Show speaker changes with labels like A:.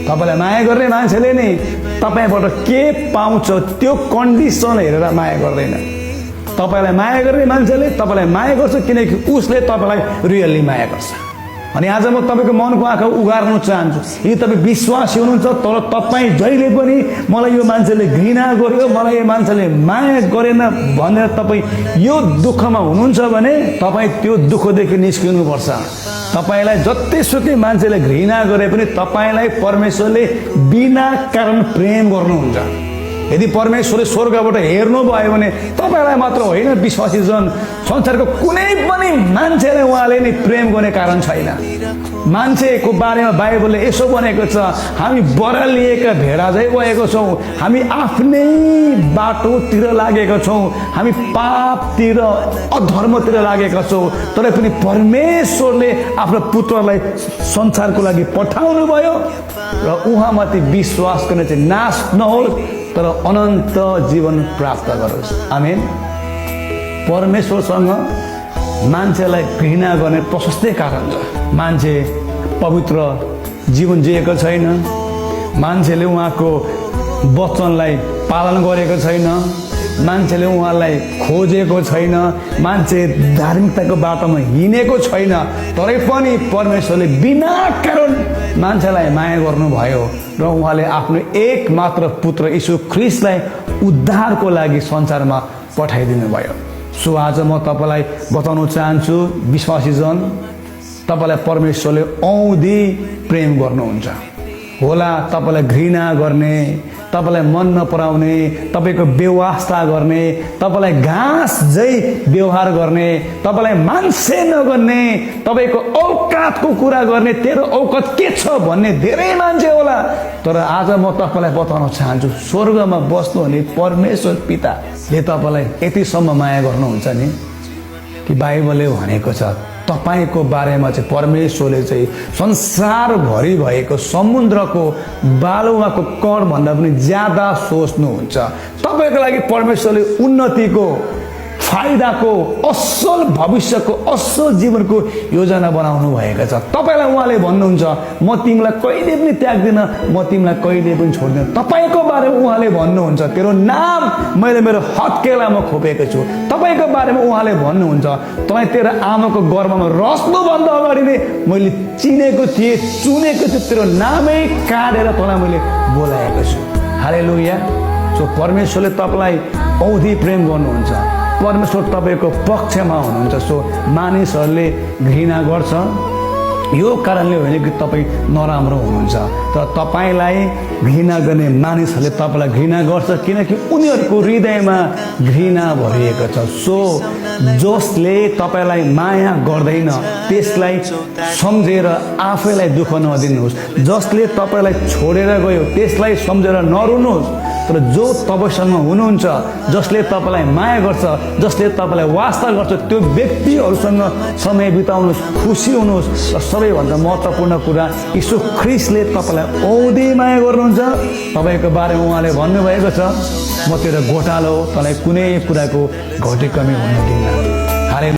A: तपाईलाई माया गर्ने मान्छेले नै तपाईबाट के पाउँछ त्यो कन्डिसन हेरेर माया गर्दैन। तपाईलाई माया गर्ने मान्छेले तपाईलाई माया गर्छ किनकि उसले तपाईलाई रियल्ली माया गर्छ। अनि आज म तपाईको मनको आँखा उघार्न चाहन्छु। यदि तपाईँ विश्वासी हुनुहुन्छ तर तपाईँ जहिले पनि मलाई यो मान्छेले घृणा गर्यो, मलाई यो मान्छेले माया गरेन भनेर तपाईँ यो दुःखमा हुनुहुन्छ भने तपाईँ त्यो दुःखदेखि निस्किनुपर्छ। तपाईलाई जतिसुकै मान्छेले घृणा गरे पनि तपाईलाई परमेश्वरले बिना कारण प्रेम गर्नुहुन्छ। यदि परमेश्वरले स्वर्गबाट हेर्नु भयो भने तपाईलाई मात्र होइन, विश्वासी जन संसारको कुनै पनि मान्छेलाई उहाँले नै प्रेम गर्ने कारण छैन। मान्छेको बारेमा बाइबलले यसो भनेको छ, हामी बरालिएका भेडा झै गएको छौँ, हामी आफ्नै बाटोतिर लागेका छौँ, हामी पापतिर अधर्मतिर लागेका छौँ। तर पनि परमेश्वरले आफ्नो पुत्रलाई संसारको लागि पठाउनु भयो र उहाँमाथि विश्वास गर्ने चाहिँ नाश नहोस् तर अनन्त जीवन प्राप्त गरोस्। आमेन। परमेश्वरसँग मान्छेलाई घृणा गर्ने प्रशस्तै कारण छ। मान्छे पवित्र जीवन जिएको छैन, मान्छेले उहाँको वचनलाई पालन गरेको छैन, मान्छेले उहाँलाई खोजेको छैन, मान्छे धार्मिकताको बाटोमा हिँडेको छैन। तरै पनि परमेश्वरले बिना कारण मान्छेलाई माया गर्नुभयो र उहाँले आफ्नो एक मात्र पुत्र यीशु ख्रीष्टलाई उद्धारको लागि संसारमा पठाइदिनु भयो। सो आज म तपाईलाई बताउन चाहन्छु विश्वासी जन, तपाईलाई परमेश्वरले औधी प्रेम गर्नुहुन्छ। होला तपाईलाई घृणा गर्ने, तपाईलाई मन नपराउने, तपाईको व्यवस्था गर्ने, तपाईलाई घाँस झै व्यवहार गर्ने, तपाईलाई मान्छे नगर्ने, तपाईको औकातको कुरा गर्ने, तेरो औकात के छ भन्ने धेरै मान्छे होला। तर आज म तपाईलाई बताउन चाहन्छु स्वर्गमा बस्नुहुने परमेश्वर पिताले तपाईलाई यतिसम्म माया गर्नुहुन्छ नि कि बाइबलले भनेको छ तपाईको बारेमा चाहिँ परमेश्वरले चाहिँ संसारभरि भएको समुद्रको बालुवाको कण भन्दा पनि ज्यादा सोच्नुहुन्छ। तपाईको लागि परमेश्वरले उन्नतिको, फाइदाको, असल भविष्यको, असल जीवनको योजना बनाउनु भएको छ। तपाईलाई उहाँले भन्नुहुन्छ म तिमीलाई कहिले पनि त्याग्दिन, म तिमीलाई कहिले पनि छोड्दिन। तपाईको बारेमा उहाँले भन्नुहुन्छ तेरो नाम मैले मेरो हत्केलामा खोपेको छु। तपाईको बारेमा उहाँले भन्नुहुन्छ तपाईँ तेरो आमाको गर्भमा रच्नुभन्दा अगाडि नै मैले चिनेको थिएँ, चुनेको थिएँ, तेरो नामै काटेर तँलाई मैले बोलाएको छु। हालेलुया। सो परमेश्वरले तपाईलाई औधी प्रेम गर्नुहुन्छ। परमेश्वर तपाईको पक्षमा हुनुहुन्छ। सो मानिसहरूले घृणा गर्छ यो कारणले होइन कि तपाईँ नराम्रो हुनुहुन्छ, तर तपाईँलाई घृणा गर्ने मानिसहरूले तपाईँलाई घृणा गर्छ किनकि उनीहरूको हृदयमा घृणा भरिएको छ। सो जसले तपाईँलाई माया गर्दैन त्यसलाई सम्झेर आफैलाई दुःख नदिनुहोस्। जसले तपाईँलाई छोडेर गयो त्यसलाई सम्झेर नरुनुहोस्। तर जो तपाईसँग हुनुहुन्छ, जसले तपाईँलाई माया गर्छ, जसले तपाईँलाई वास्ता गर्छ, त्यो व्यक्तिहरूसँग समय बिताउनुहोस्, खुसी हुनुहोस्। र सबैभन्दा महत्त्वपूर्ण कुरा यीशु ख्रीष्टले तपाईँलाई औधी माया गर्नुहुन्छ। तपाईँको बारेमा उहाँले भन्नुभएको छ म तेरो घोटालो, तँलाई कुनै कुराको घटी कमी हुन दिन्न।